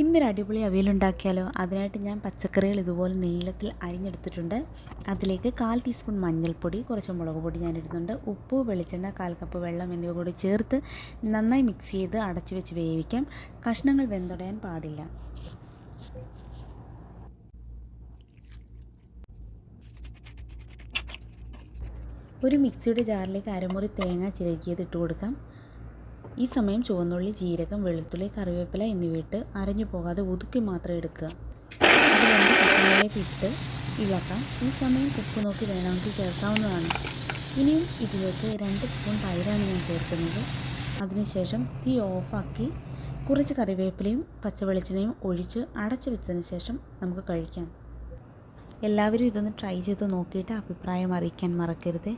ഇന്നൊരു അടിപൊളി അവിയലുണ്ടാക്കിയാലോ? അതിനായിട്ട് ഞാൻ പച്ചക്കറികൾ ഇതുപോലെ നീളത്തിൽ അരിഞ്ഞെടുത്തിട്ടുണ്ട്. അതിലേക്ക് 1/4 ടീസ്പൂൺ മഞ്ഞൾപ്പൊടി, കുറച്ച് മുളക് പൊടി ഞാൻ ഇടുന്നുണ്ട്. ഉപ്പ്, വെളിച്ചെണ്ണ, 1/4 കപ്പ് വെള്ളം എന്നിവ കൂടി ചേർത്ത് നന്നായി മിക്സ് ചെയ്ത് അടച്ചു വെച്ച് വേവിക്കാം. കഷ്ണങ്ങൾ വെന്തുടയാൻ പാടില്ല. ഒരു മിക്സിയുടെ ജാറിലേക്ക് അരമുറി തേങ്ങ ചിരകിയത് ഇട്ട് കൊടുക്കാം. ഈ സമയം ചുവന്നുള്ളി, ജീരകം, വെളുത്തുള്ളി, കറിവേപ്പില എന്നിവ ഇട്ട് അരഞ്ഞു പോകാതെ ഒതുക്കി മാത്രം എടുക്കുക. അത് 2 കഷ്ണങ്ങളിലേക്ക് ഇട്ട് ഇളക്കാം. ഈ സമയം ഉപ്പ് നോക്കി വേണമെങ്കിൽ ചേർക്കാവുന്നതാണ്. ഇനിയും ഇതിലേക്ക് 2 സ്പൂൺ തൈരാണ് ഞാൻ ചേർക്കുന്നത്. അതിനുശേഷം തീ ഓഫാക്കി കുറച്ച് കറിവേപ്പിലയും പച്ചവെളിച്ചെണ്ണയും ഒഴിച്ച് അടച്ചു വെച്ചതിന് ശേഷം നമുക്ക് കഴിക്കാം. എല്ലാവരും ഇതൊന്ന് ട്രൈ ചെയ്ത് നോക്കിയിട്ട് അഭിപ്രായം അറിയിക്കാൻ മറക്കരുത്.